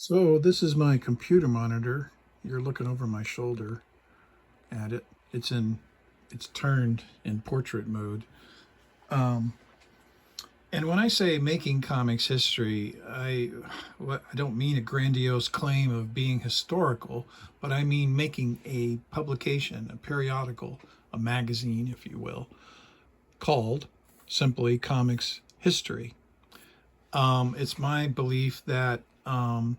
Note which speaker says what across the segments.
Speaker 1: So this is my computer monitor. You're looking over my shoulder at it. It's turned in portrait mode. Um, and when I say making comics history, I don't mean a grandiose claim of being historical, but I mean making a publication, a periodical, a magazine, if you will, called simply Comics History. It's my belief that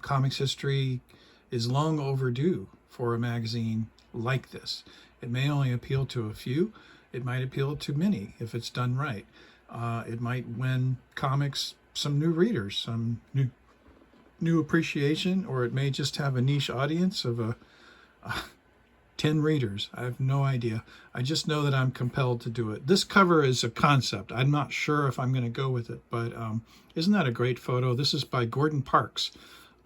Speaker 1: comics history is long overdue for a magazine like this. It may only appeal to a few, it might appeal to many if it's done right. It might win comics some new readers, some new appreciation, or it may just have a niche audience of 10 readers. I have no idea. I just know that I'm compelled to do it. This cover is a concept. I'm not sure if I'm going to go with it, but isn't that a great photo? This is by Gordon Parks,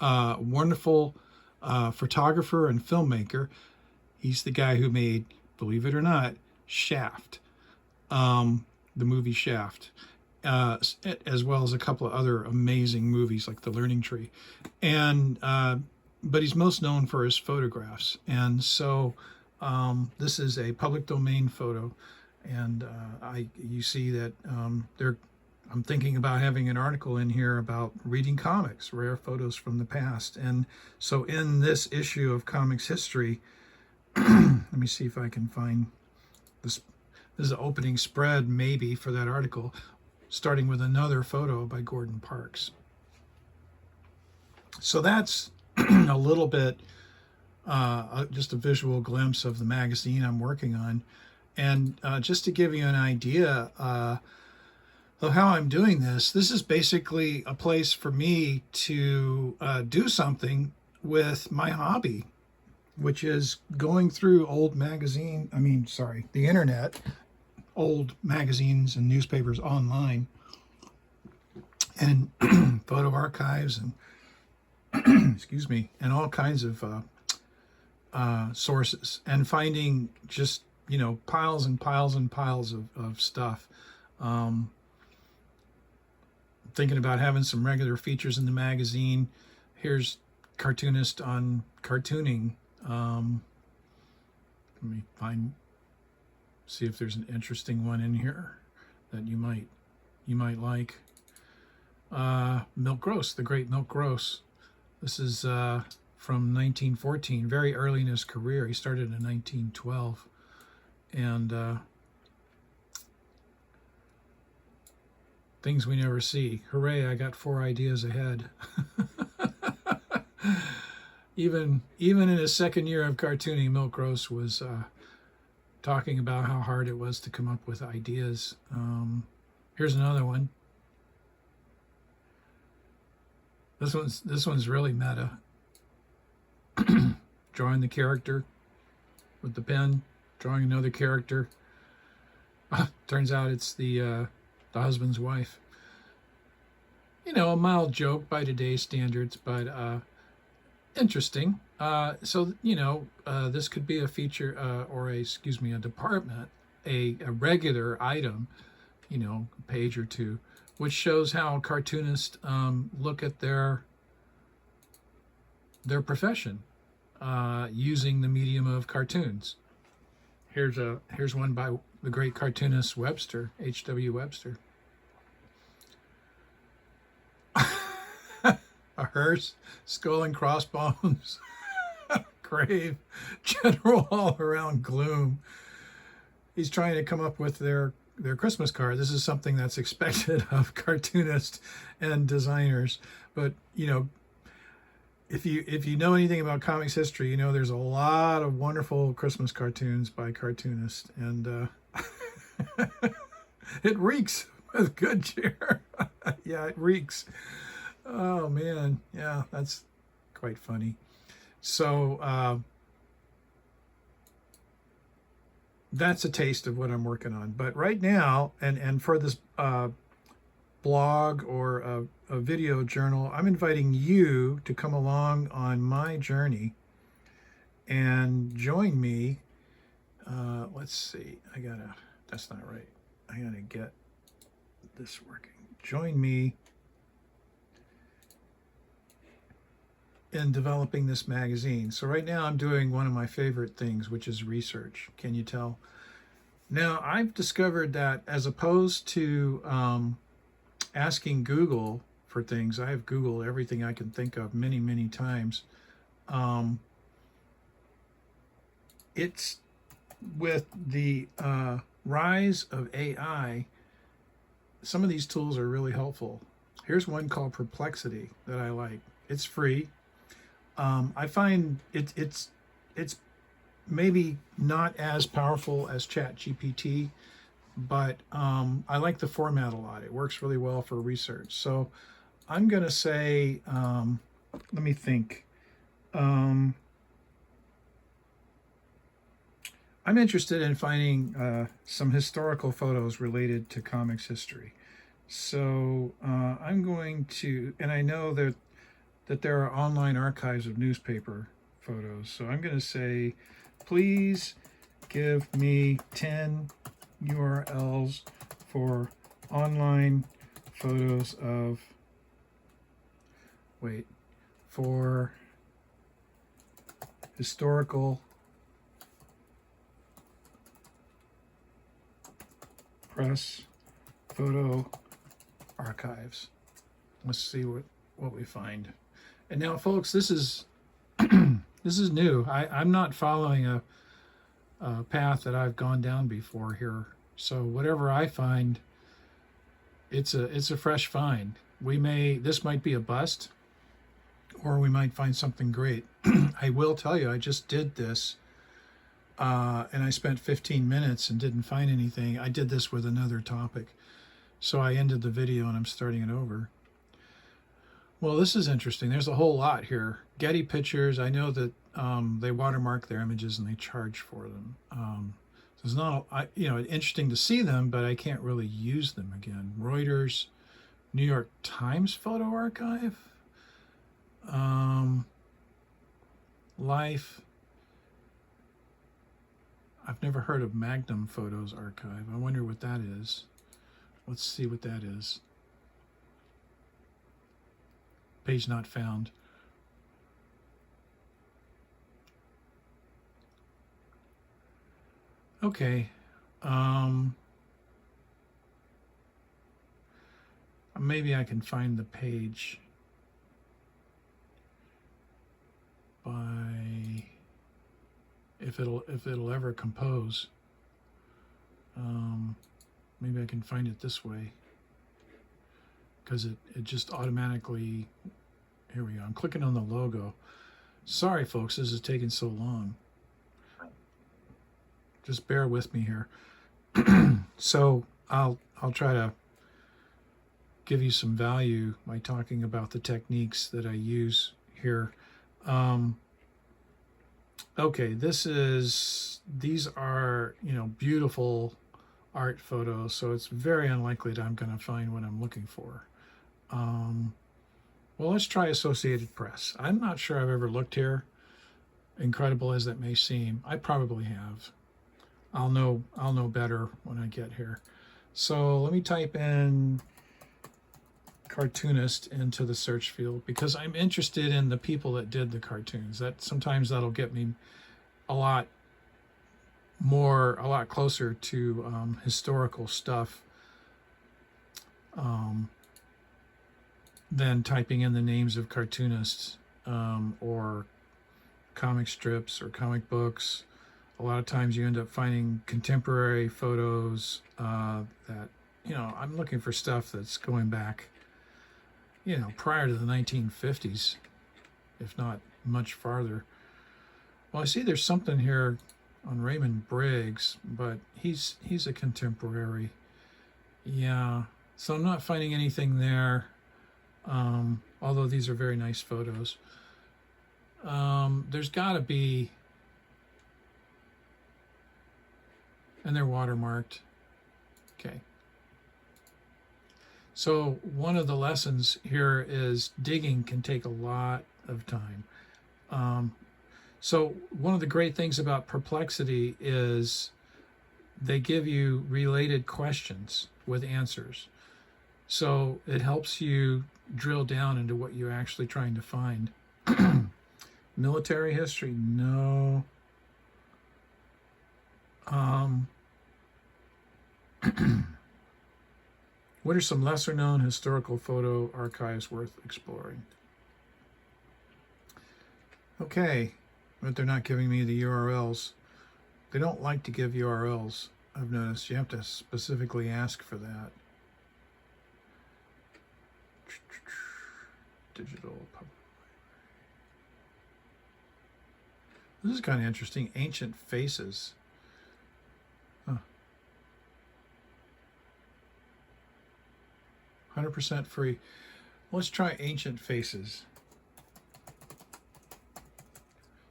Speaker 1: wonderful photographer and filmmaker. He's the guy who made, believe it or not, Shaft, the movie Shaft, as well as a couple of other amazing movies like The Learning Tree. And but he's most known for his photographs. And so this is a public domain photo. And you see that I'm thinking about having an article in here about reading comics, rare photos from the past. And so in this issue of Comics History, let me see if I can find this. This is an opening spread maybe for that article, starting with another photo by Gordon Parks. So that's a little bit, just a visual glimpse of the magazine I'm working on. And just to give you an idea of how I'm doing this, this is basically a place for me to do something with my hobby, which is going through the internet, old magazines and newspapers online, and photo archives and excuse me, and all kinds of sources, and finding just piles and piles and piles of stuff. Thinking about having some regular features in the magazine. Here's cartoonist on cartooning. Let me see if there's an interesting one in here that you might like. Milk Gross, the great Milk Gross. This is from 1914, very early in his career. He started in 1912. And things we never see. Hooray, I got 4 ideas ahead. Even in his second year of cartooning, Milk Gross was talking about how hard it was to come up with ideas. Here's another one. This one's really meta. Drawing the character with the pen, drawing another character. Turns out it's the husband's wife. A mild joke by today's standards, but interesting. So this could be a feature or a department, a regular item, a page or two, which shows how cartoonists look at their profession using the medium of cartoons. Here's one by the great cartoonist Webster, H.W. Webster. A hearse, skull and crossbones, grave, general all around gloom. He's trying to come up with their Christmas card. This is something that's expected of cartoonists and designers. But if you know anything about comics history, there's a lot of wonderful Christmas cartoons by cartoonists, and it reeks with good cheer. Yeah, it reeks. Oh man, yeah, that's quite funny. So that's a taste of what I'm working on. But right now, and for this blog or a video journal, I'm inviting you to come along on my journey and join me. Let's see, that's not right. I gotta get this working. Join me in developing this magazine. So right now I'm doing one of my favorite things, which is research. Can you tell? Now I've discovered that as opposed to asking Google for things, I have Googled everything I can think of many, many times. Um, it's with the rise of AI, some of these tools are really helpful. Here's one called Perplexity that I like. It's free. I find it's maybe not as powerful as ChatGPT, but I like the format a lot. It works really well for research. So I'm going to say, let me think. I'm interested in finding some historical photos related to comics history. So I'm going to, and I know that there are online archives of newspaper photos. So I'm going to say, please give me 10 URLs for online photos of, for historical press photo archives. Let's see what we find. And now, folks, this is this is new. I'm not following a path that I've gone down before here. So whatever I find, it's a fresh find. This might be a bust, or we might find something great. I will tell you, I just did this, and I spent 15 minutes and didn't find anything. I did this with another topic, so I ended the video and I'm starting it over. Well, this is interesting. There's a whole lot here. Getty pictures. I know that they watermark their images and they charge for them. So it's not, interesting to see them, but I can't really use them again. Reuters, New York Times Photo Archive, Life. I've never heard of Magnum Photos Archive. I wonder what that is. Let's see what that is. Page not found. Okay. Maybe I can find the page by if it'll ever compose. Maybe I can find it this way, because it just automatically, here we go. I'm clicking on the logo. Sorry, folks, this is taking so long. Just bear with me here. So I'll try to give you some value by talking about the techniques that I use here. Okay, these are, beautiful art photos, so it's very unlikely that I'm going to find what I'm looking for. Well, let's try Associated Press. I'm not sure I've ever looked here. Incredible as that may seem, I probably have. I'll know better when I get here. So let me type in cartoonist into the search field, because I'm interested in the people that did the cartoons. Sometimes that'll get me a lot closer to historical stuff than typing in the names of cartoonists or comic strips or comic books. A lot of times you end up finding contemporary photos that, I'm looking for stuff that's going back, prior to the 1950s, if not much farther. Well, I see there's something here on Raymond Briggs, but he's a contemporary. Yeah, so I'm not finding anything there, although these are very nice photos. There's got to be, and they're watermarked. Okay. So one of the lessons here is digging can take a lot of time. So one of the great things about Perplexity is they give you related questions with answers. So it helps you drill down into what you're actually trying to find. Military history, no. What are some lesser known historical photo archives worth exploring? Okay, but they're not giving me the URLs. They don't like to give URLs, I've noticed. You have to specifically ask for that. Digital public. This is kind of interesting. Ancient faces. Huh. 100% free. Let's try ancient faces.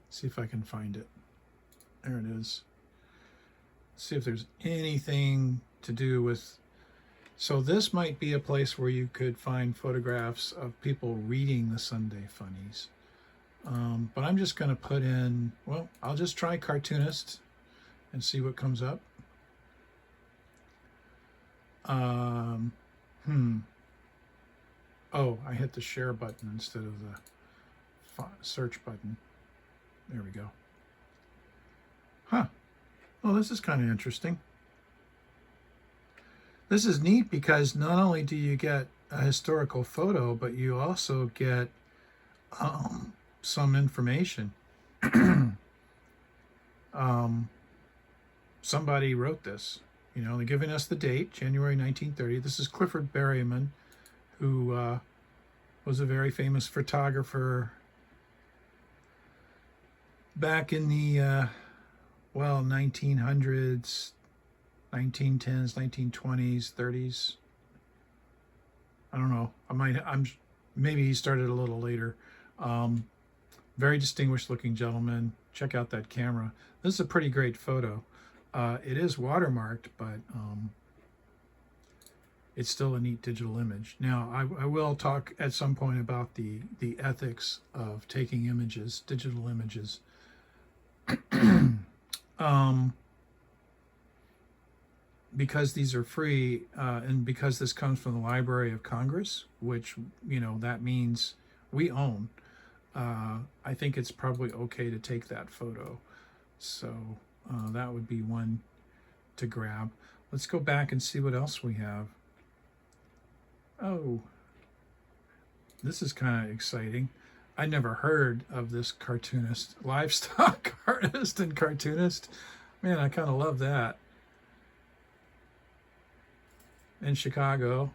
Speaker 1: See if I can find it. There it is. See if there's anything to do with. So this might be a place where you could find photographs of people reading the Sunday Funnies. But I'm just going to put in, well, I'll just try cartoonist and see what comes up. Oh, I hit the share button instead of the search button. There we go. Huh. Well, this is kind of interesting. This is neat because not only do you get a historical photo, but you also get some information. Somebody wrote this. You know, they're giving us the date, January 1930. This is Clifford Berryman, who was a very famous photographer back in the, 1900s, 1910s, 1920s, 30s. I don't know. Maybe he started a little later. Very distinguished looking gentleman. Check out that camera. This is a pretty great photo. It is watermarked, but it's still a neat digital image. Now, I will talk at some point about the ethics of taking images, digital images. Because these are free, and because this comes from the Library of Congress, which, you know, that means we own, I think it's probably okay to take that photo. So that would be one to grab. Let's go back and see what else we have. Oh, this is kind of exciting. I never heard of this cartoonist, livestock artist and cartoonist. Man, I kind of love that. In Chicago.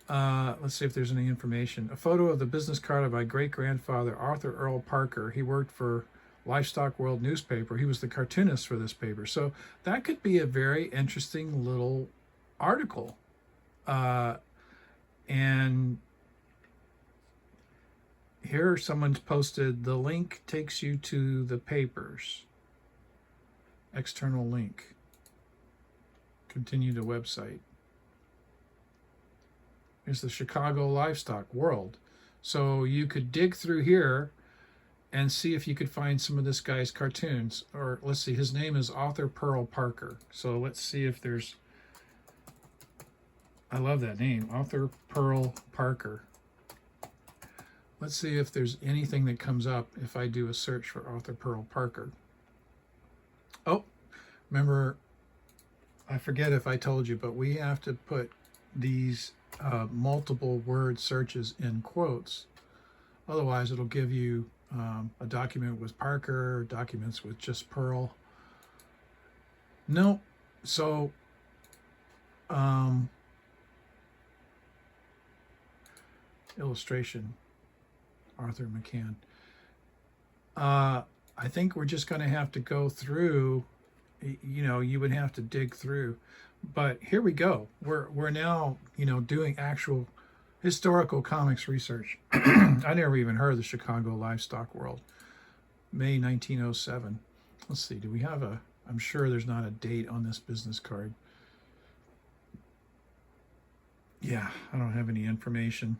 Speaker 1: Let's see if there's any information. A photo of the business card of my great-grandfather, Arthur Earl Parker. He worked for Livestock World newspaper. He was the cartoonist for this paper. So that could be a very interesting little article. And here someone's posted, the link takes you to the papers. External link. Continue to website. Here's the Chicago Livestock World. So you could dig through here and see if you could find some of this guy's cartoons. Or let's see, his name is Arthur Pearl Parker. So let's see if there's, I love that name, Arthur Pearl Parker. Let's see if there's anything that comes up if I do a search for Arthur Pearl Parker. Oh, remember, I forget if I told you, but we have to put these multiple word searches in quotes. Otherwise, it'll give you a document with Parker, documents with just Pearl. Nope. So, illustration, Arthur McCann. I think we're just going to have to go through. You know, you would have to dig through, but here we go. We're now, you know, doing actual historical comics research. I never even heard of the Chicago Livestock World. May 1907. Let's see. Do we have a? I'm sure there's not a date on this business card. Yeah, I don't have any information.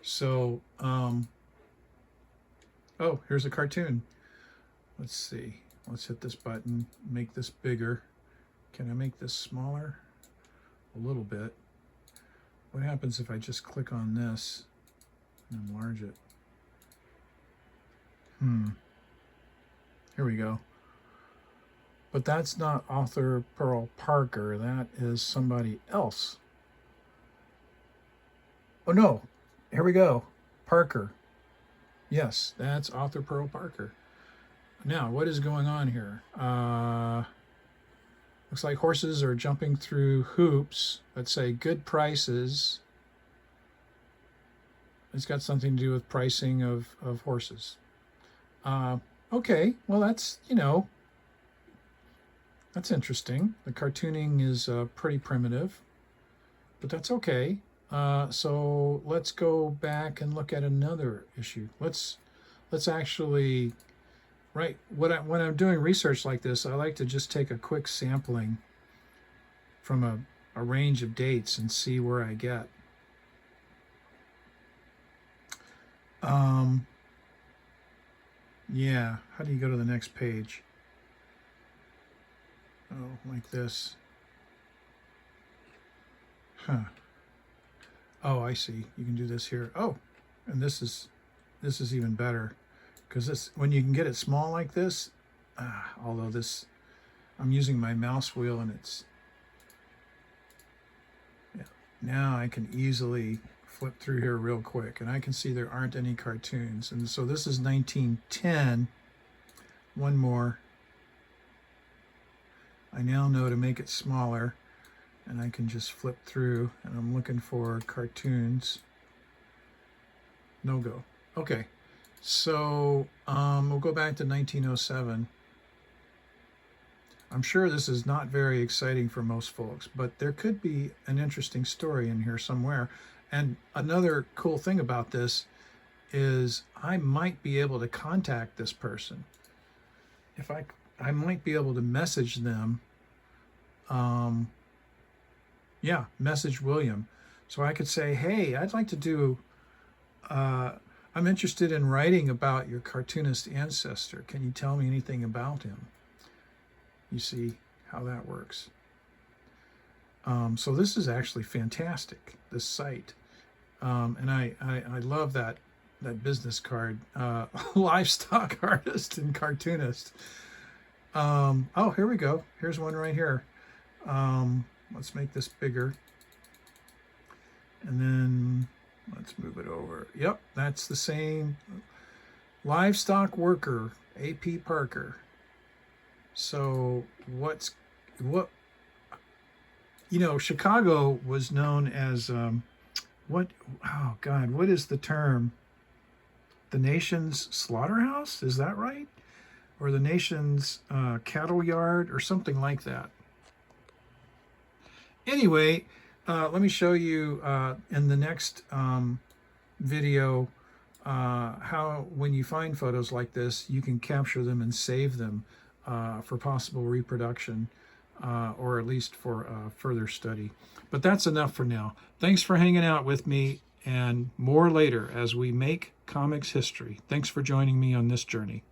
Speaker 1: So, oh, here's a cartoon. Let's see. Let's hit this button, make this bigger. Can I make this smaller? A little bit. What happens if I just click on this and enlarge it? Here we go. But that's not author Pearl Parker. That is somebody else. Oh no, here we go. Parker. Yes, that's author Pearl Parker. Now, what is going on here? Looks like horses are jumping through hoops. Let's say good prices. It's got something to do with pricing of horses. Okay, well that's, that's interesting. The cartooning is pretty primitive, but that's okay. So let's go back and look at another issue. Let's actually, right, when I'm doing research like this, I like to just take a quick sampling from a range of dates and see where I get. Yeah, how do you go to the next page? Oh, like this. Huh. Oh, I see. You can do this here. Oh, and this is even better, because this, when you can get it small like this, although this, I'm using my mouse wheel and it's, yeah, now I can easily flip through here real quick and I can see there aren't any cartoons. And so this is 1910. One more. I now know to make it smaller, and I can just flip through, and I'm looking for cartoons. No go. Okay, so we'll go back to 1907. I'm sure this is not very exciting for most folks, but there could be an interesting story in here somewhere. And another cool thing about this is I might be able to contact this person. If I might be able to message them. Yeah, message William. So I could say, hey, I'd like to do, I'm interested in writing about your cartoonist ancestor. Can you tell me anything about him? You see how that works. So this is actually fantastic, this site. And I love that business card, livestock artist and cartoonist. Oh, here we go. Here's one right here. Let's make this bigger. And then let's move it over. Yep, that's the same. Livestock worker, A.P. Parker. So Chicago was known as, what is the term? The nation's slaughterhouse? Is that right? Or the nation's cattle yard or something like that. Anyway, let me show you in the next video how, when you find photos like this, you can capture them and save them for possible reproduction, or at least for further study. But that's enough for now. Thanks for hanging out with me, and more later as we make comics history. Thanks for joining me on this journey.